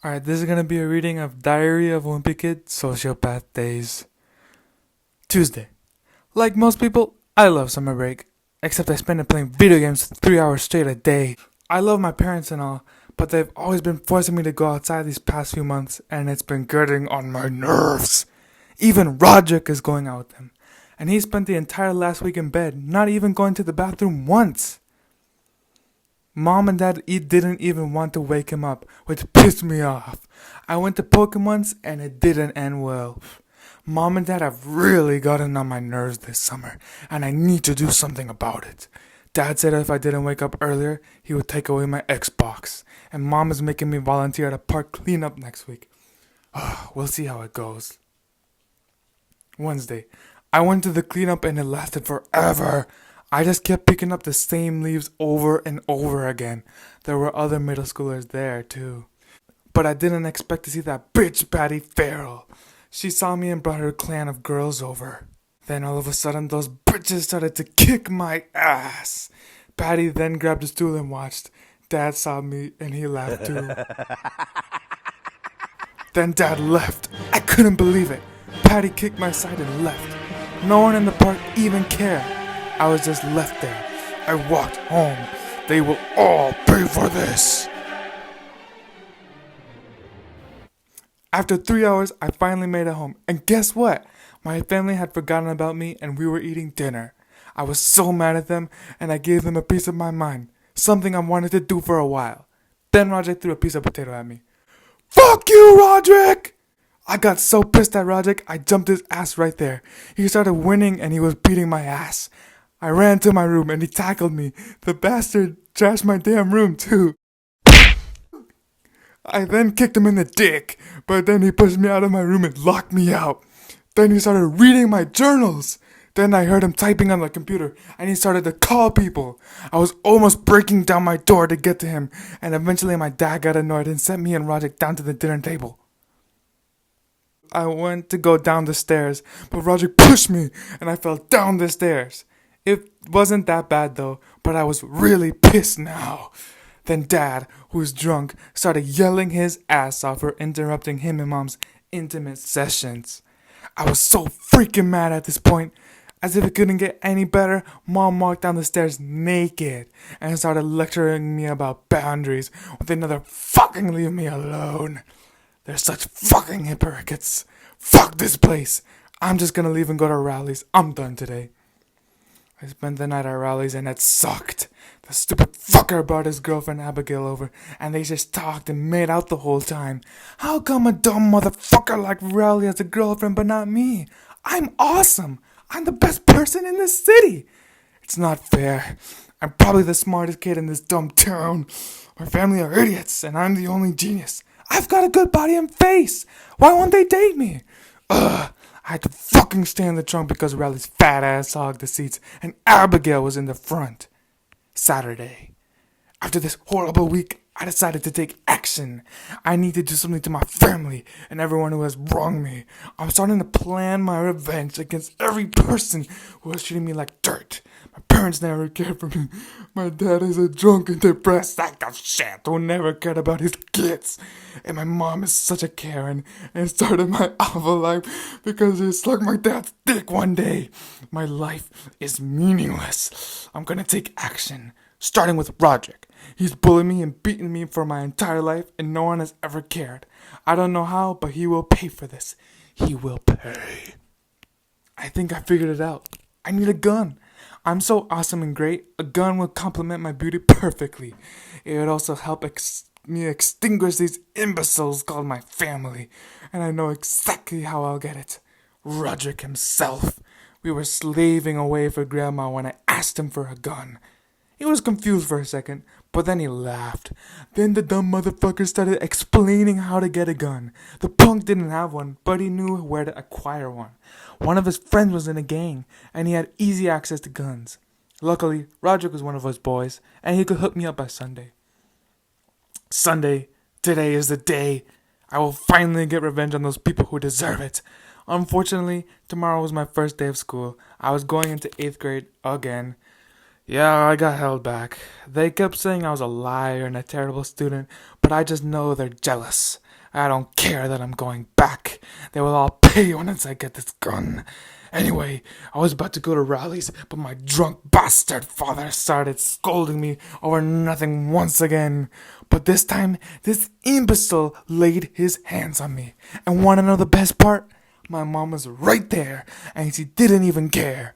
Alright, this is gonna be a reading of Diary of Wimpy Kid, Sociopath Days. Tuesday. Like most people, I love summer break. Except I spend it playing video games 3 hours straight a day. I love my parents and all, but they've always been forcing me to go outside these past few months, and it's been getting on my nerves. Even Roderick is going out with them, and he spent the entire last week in bed, not even going to the bathroom once. Mom and Dad didn't even want to wake him up, which pissed me off. I went to poke him once and it didn't end well. Mom and Dad have really gotten on my nerves this summer, and I need to do something about it. Dad said if I didn't wake up earlier, he would take away my Xbox, and Mom is making me volunteer at a park cleanup next week. We'll see how it goes. Wednesday. I went to the cleanup and it lasted forever. I just kept picking up the same leaves over and over again. There were other middle schoolers there too. But I didn't expect to see that bitch Patty Farrell. She saw me and brought her clan of girls over. Then all of a sudden those bitches started to kick my ass. Patty then grabbed a stool and watched. Dad saw me and he laughed too. Then Dad left. I couldn't believe it. Patty kicked my side and left. No one in the park even cared. I was just left there. I walked home. They will all pay for this. After 3 hours, I finally made it home. And guess what? My family had forgotten about me and we were eating dinner. I was so mad at them and I gave them a piece of my mind. Something I wanted to do for a while. Then Roderick threw a piece of potato at me. Fuck you, Roderick! I got so pissed at Roderick, I jumped his ass right there. He started winning and he was beating my ass. I ran to my room and he tackled me. The bastard trashed my damn room too. I then kicked him in the dick, but then he pushed me out of my room and locked me out. Then he started reading my journals. Then I heard him typing on the computer and he started to call people. I was almost breaking down my door to get to him, and eventually my dad got annoyed and sent me and Roderick down to the dinner table. I went to go down the stairs, but Roderick pushed me and I fell down the stairs. It wasn't that bad though, but I was really pissed now. Then Dad, who was drunk, started yelling his ass off for interrupting him and Mom's intimate sessions. I was so freaking mad at this point. As if it couldn't get any better, Mom walked down the stairs naked and started lecturing me about boundaries with another fucking leave me alone. They're such fucking hypocrites. Fuck this place. I'm just gonna leave and go to rallies. I'm done today. I spent the night at rallies and it sucked. The stupid fucker brought his girlfriend Abigail over and they just talked and made out the whole time. How come a dumb motherfucker like Rally has a girlfriend but not me? I'm awesome. I'm the best person in this city. It's not fair. I'm probably the smartest kid in this dumb town. My family are idiots and I'm the only genius. I've got a good body and face. Why won't they date me? Ugh. I had to fucking stay in the trunk because Riley's fat ass hogged the seats and Abigail was in the front. Saturday. After this horrible week, I decided to take action. I need to do something to my family and everyone who has wronged me. I'm starting to plan my revenge against every person who has treated me like dirt. My parents never cared for me. My dad is a drunk and depressed sack of shit who never cared about his kids. And my mom is such a Karen and started my awful life because she sucked my dad's dick one day. My life is meaningless. I'm gonna take action, starting with Roderick. He's bullied me and beaten me for my entire life and no one has ever cared. I don't know how, but he will pay for this. He will pay. I think I figured it out. I need a gun. I'm so awesome and great, a gun will complement my beauty perfectly. It would also help me extinguish these imbeciles called my family. And I know exactly how I'll get it. Roderick himself. We were slaving away for Grandma when I asked him for a gun. He was confused for a second, but then he laughed. Then the dumb motherfucker started explaining how to get a gun. The punk didn't have one, but he knew where to acquire one. One of his friends was in a gang, and he had easy access to guns. Luckily, Roderick was one of those boys, and he could hook me up by Sunday. Sunday, today is the day. I will finally get revenge on those people who deserve it. Unfortunately, tomorrow was my first day of school. I was going into 8th grade again. Yeah, I got held back. They kept saying I was a liar and a terrible student, but I just know they're jealous. I don't care that I'm going back. They will all pay once I get this gun. Anyway, I was about to go to rallies, but my drunk bastard father started scolding me over nothing once again. But this time, this imbecile laid his hands on me. And wanna know the best part? My mom was right there, and she didn't even care.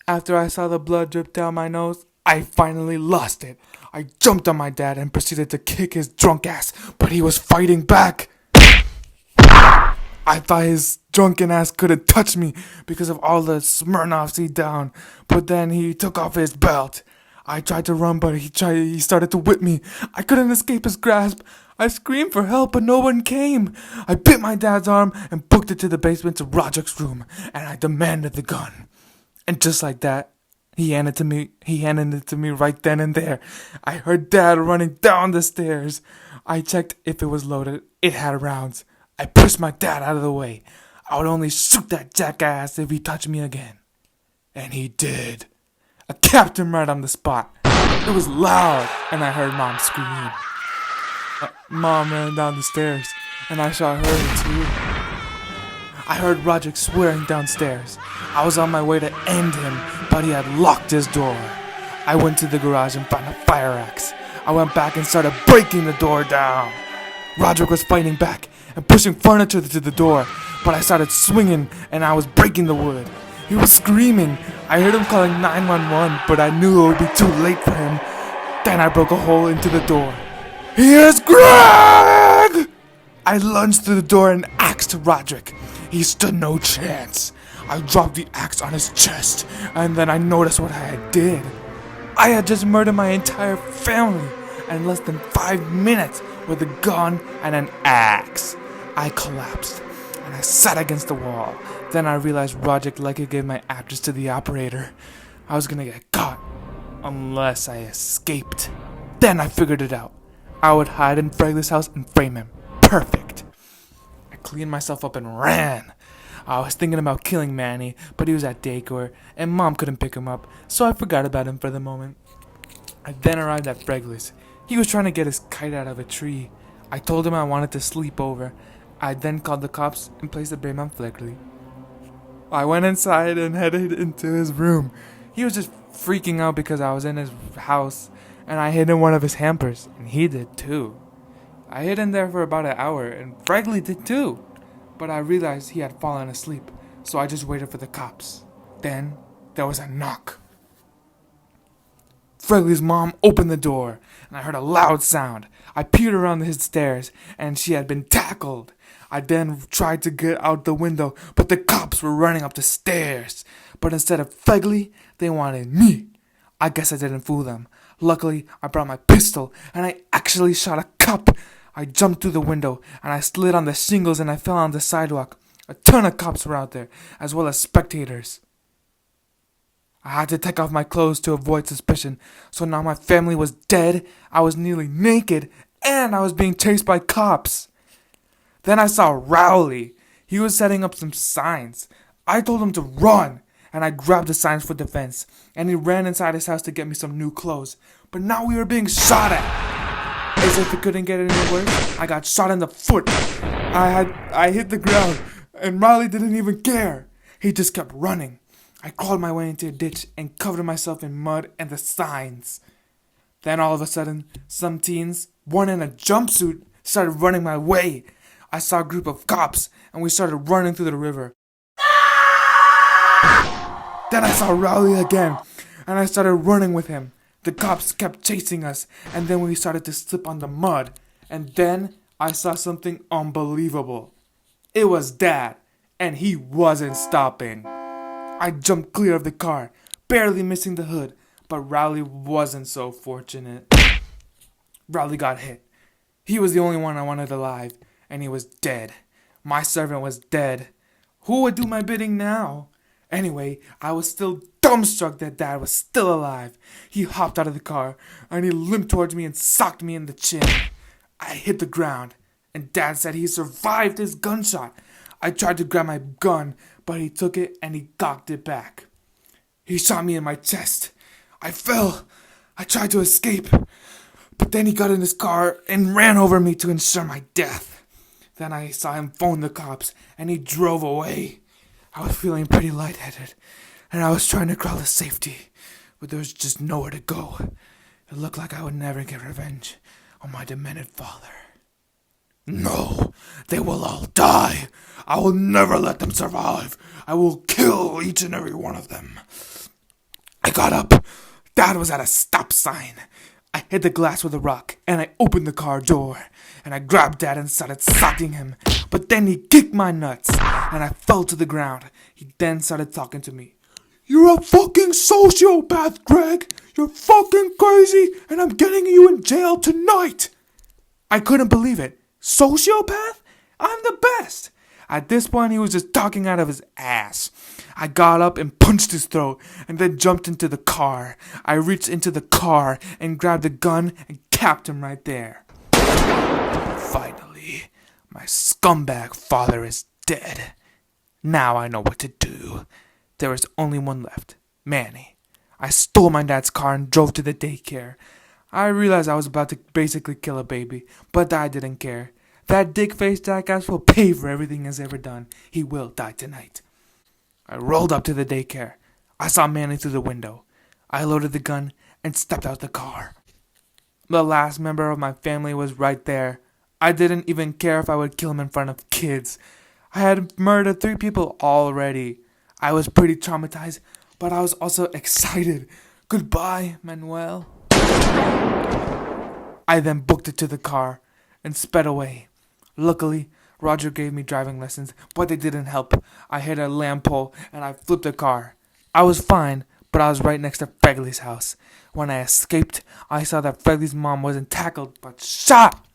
After I saw the blood drip down my nose, I finally lost it. I jumped on my dad and proceeded to kick his drunk ass, but he was fighting back. I thought his drunken ass couldn't touch me because of all the Smirnoffs he downed, but then he took off his belt. I tried to run, but he started to whip me. I couldn't escape his grasp. I screamed for help, but no one came. I bit my dad's arm and booked it to the basement to Roderick's room, and I demanded the gun. And just like that, he handed it to me right then and there. I heard Dad running down the stairs. I checked if it was loaded. It had rounds. I pushed my dad out of the way. I would only shoot that jackass if he touched me again. And he did. I capped him right on the spot. It was loud, and I heard Mom scream. Mom ran down the stairs, and I saw her too. I heard Roderick swearing downstairs. I was on my way to end him, but he had locked his door. I went to the garage and found a fire axe. I went back and started breaking the door down. Roderick was fighting back and pushing furniture to the door, but I started swinging and I was breaking the wood. He was screaming. I heard him calling 911, but I knew it would be too late for him. Then I broke a hole into the door. Here's Greg! I lunged through the door and axed Roderick. He stood no chance. I dropped the axe on his chest, and then I noticed what I did. I had just murdered my entire family in less than 5 minutes with a gun and an axe. I collapsed, and I sat against the wall. Then I realized Roderick likely gave my address to the operator. I was gonna get caught, unless I escaped. Then I figured it out. I would hide in Fregley's house and frame him. Perfect. I cleaned myself up and ran. I was thinking about killing Manny, but he was at daycare, and Mom couldn't pick him up, so I forgot about him for the moment. I then arrived at Fregley's. He was trying to get his kite out of a tree. I told him I wanted to sleep over. I then called the cops and placed the blame on Fregley. I went inside and headed into his room. He was just freaking out because I was in his house, and I hid in one of his hampers, and he did too. I hid in there for about an hour, and Fregley did too. But I realized he had fallen asleep, so I just waited for the cops. Then there was a knock. Fregley's mom opened the door, and I heard a loud sound. I peered around his stairs, and she had been tackled. I then tried to get out the window, but the cops were running up the stairs. But instead of Fregley, they wanted me. I guess I didn't fool them. Luckily, I brought my pistol, and I actually shot a cop. I jumped through the window, and I slid on the shingles, and I fell on the sidewalk. A ton of cops were out there, as well as spectators. I had to take off my clothes to avoid suspicion, so now my family was dead, I was nearly naked, and I was being chased by cops. Then I saw Rowley. He was setting up some signs. I told him to run, and I grabbed the signs for defense, and he ran inside his house to get me some new clothes. But now we were being shot at. As if it couldn't get any worse, I got shot in the foot. I hit the ground, and Rowley didn't even care. He just kept running. I crawled my way into a ditch and covered myself in mud and the signs. Then all of a sudden, some teens, one in a jumpsuit, started running my way. I saw a group of cops, and we started running through the river. Then I saw Rowley again, and I started running with him. The cops kept chasing us, and then we started to slip on the mud. And then I saw something unbelievable. It was Dad, and he wasn't stopping. I jumped clear of the car, barely missing the hood, but Rowley wasn't so fortunate. Rowley got hit. He was the only one I wanted alive, and he was dead. My servant was dead. Who would do my bidding now? Anyway, I was still dumbstruck that Dad was still alive. He hopped out of the car, and he limped towards me and socked me in the chin. I hit the ground, and Dad said he survived his gunshot. I tried to grab my gun, but he took it and he cocked it back. He shot me in my chest. I fell. I tried to escape, but then he got in his car and ran over me to ensure my death. Then I saw him phone the cops, and he drove away. I was feeling pretty lightheaded, and I was trying to crawl to safety, but there was just nowhere to go. It looked like I would never get revenge on my demented father. No, they will all die. I will never let them survive. I will kill each and every one of them. I got up. Dad was at a stop sign. I hit the glass with a rock, and I opened the car door, and I grabbed Dad and started socking him. But then he kicked my nuts, and I fell to the ground. He then started talking to me. You're a fucking sociopath, Greg. You're fucking crazy, and I'm getting you in jail tonight. I couldn't believe it. Sociopath? I'm the best. At this point, he was just talking out of his ass. I got up and punched his throat, and then jumped into the car. I reached into the car and grabbed the gun and capped him right there. Finally, my scumbag father is dead. Now I know what to do. There is only one left, Manny. I stole my dad's car and drove to the daycare. I realized I was about to basically kill a baby, but I didn't care. That dick-faced jackass will pay for everything he's ever done. He will die tonight. I rolled up to the daycare. I saw Manny through the window. I loaded the gun and stepped out the car. The last member of my family was right there. I didn't even care if I would kill him in front of kids. I had murdered 3 people already. I was pretty traumatized, but I was also excited. Goodbye, Manuel. I then booked it to the car and sped away. Luckily, Roger gave me driving lessons, but they didn't help. I hit a lamp pole and I flipped the car. I was fine, but I was right next to Fregley's house. When I escaped, I saw that Fregley's mom wasn't tackled, but shot.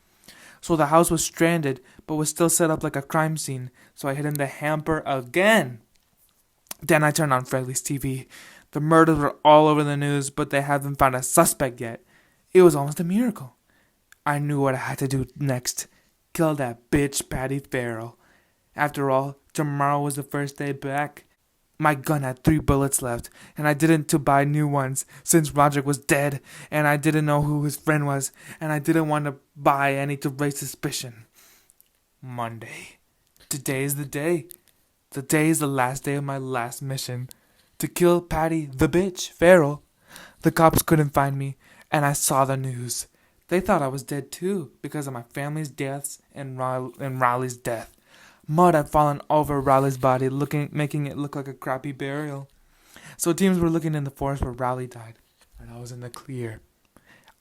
So the house was stranded, but was still set up like a crime scene, so I hid in the hamper again. Then I turned on Fregley's TV. The murders were all over the news, but they haven't found a suspect yet. It was almost a miracle. I knew what I had to do next. Kill that bitch Patty Farrell. After all, tomorrow was the first day back. My gun had 3 bullets left, and I didn't to buy new ones since Roger was dead, and I didn't know who his friend was, and I didn't want to buy any to raise suspicion. Monday. Today is the day. Today is the last day of my last mission. To kill Patty the bitch Farrell. The cops couldn't find me, and I saw the news. They thought I was dead too, because of my family's deaths and Riley's death. Mud had fallen over Riley's body, making it look like a crappy burial. So teams were looking in the forest where Riley died, and I was in the clear.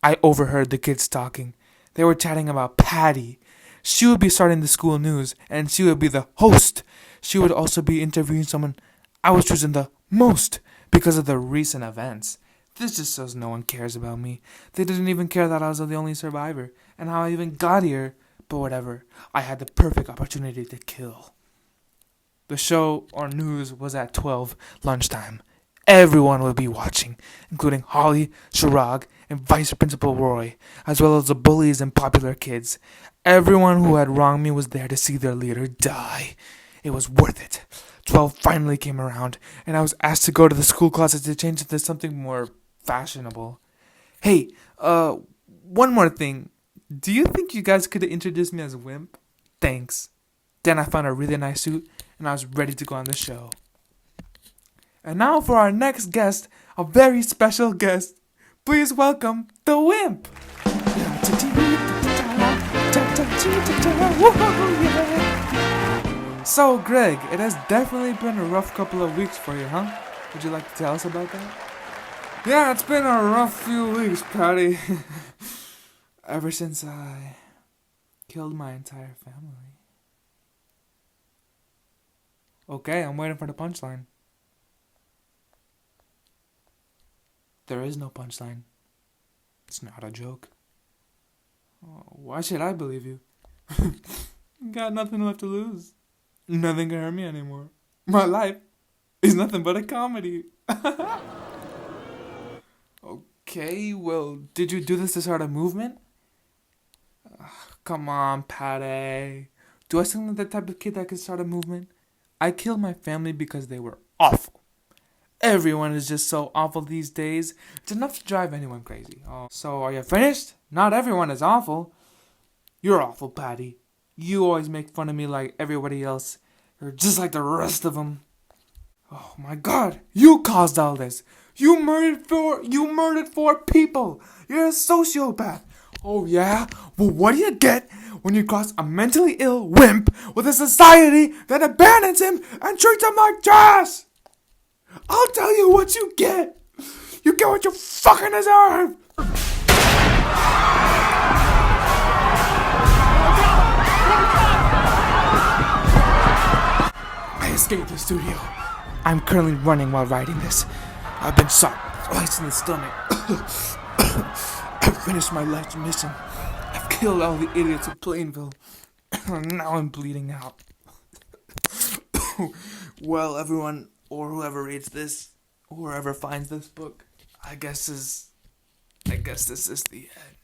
I overheard the kids talking. They were chatting about Patty. She would be starting the school news, and she would be the host. She would also be interviewing someone I was choosing the most because of the recent events. This just shows no one cares about me. They didn't even care that I was the only survivor, and how I even got here. But whatever, I had the perfect opportunity to kill. The show or news was at 12 lunchtime. Everyone would be watching, including Holly, Shirag, and Vice Principal Roy, as well as the bullies and popular kids. Everyone who had wronged me was there to see their leader die. It was worth it. 12 finally came around, and I was asked to go to the school closet to change it to something more fashionable. Hey, one more thing. Do you think you guys could have introduced me as Wimp? Thanks. Then I found a really nice suit, and I was ready to go on the show. And now for our next guest, a very special guest. Please welcome the Wimp. So, Greg, it has definitely been a rough couple of weeks for you, huh? Would you like to tell us about that? Yeah, it's been a rough few weeks, Patty. Ever since I killed my entire family. Okay, I'm waiting for the punchline. There is no punchline. It's not a joke. Oh, why should I believe you? Got nothing left to lose. Nothing can hurt me anymore. My life is nothing but a comedy. Okay, well, did you do this to start a movement? Come on, Patty. Do I sound like the type of kid that can start a movement? I killed my family because they were awful. Everyone is just so awful these days. It's enough to drive anyone crazy. Oh, so are you finished? Not everyone is awful. You're awful, Patty. You always make fun of me like everybody else. You're just like the rest of them. Oh my God! You caused all this. You murdered four people. You're a sociopath. Oh yeah? Well, what do you get when you cross a mentally ill wimp with a society that abandons him and treats him like trash? I'll tell you what you get. You get what you fucking deserve. I escaped the studio. I'm currently running while writing this. I've been shot twice in the stomach. I've finished my last mission. I've killed all the idiots of Plainville. Now I'm bleeding out. Well, everyone, or whoever reads this, or whoever finds this book, I guess this is the end.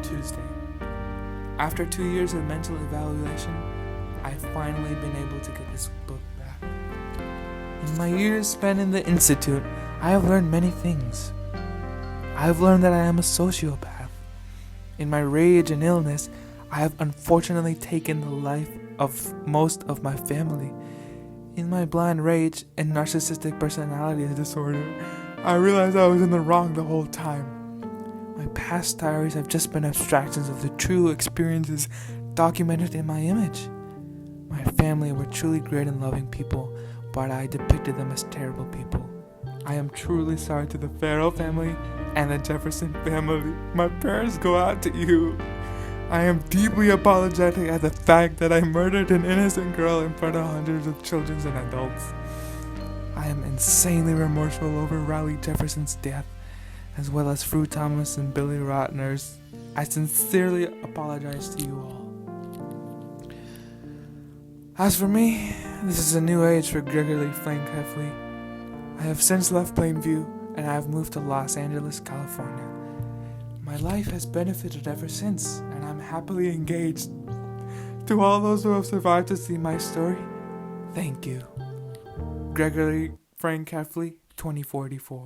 Tuesday. After 2 years of mental evaluation, I've finally been able to get this book back. In my years spent in the institute, I have learned many things. I have learned that I am a sociopath. In my rage and illness, I have unfortunately taken the life of most of my family. In my blind rage and narcissistic personality disorder, I realized I was in the wrong the whole time. My past diaries have just been abstractions of the true experiences documented in my image. My family were truly great and loving people, but I depicted them as terrible people. I am truly sorry to the Farrell family and the Jefferson family. My prayers go out to you. I am deeply apologetic at the fact that I murdered an innocent girl in front of hundreds of children and adults. I am insanely remorseful over Riley Jefferson's death, as well as Fru Thomas and Billy Rotner's. I sincerely apologize to you all. As for me, this is a new age for Gregory Frank Heffley. I have since left Plainview and I have moved to Los Angeles, California. My life has benefited ever since, and I'm happily engaged. To all those who have survived to see my story, thank you. Gregory Frank Heffley, 2044.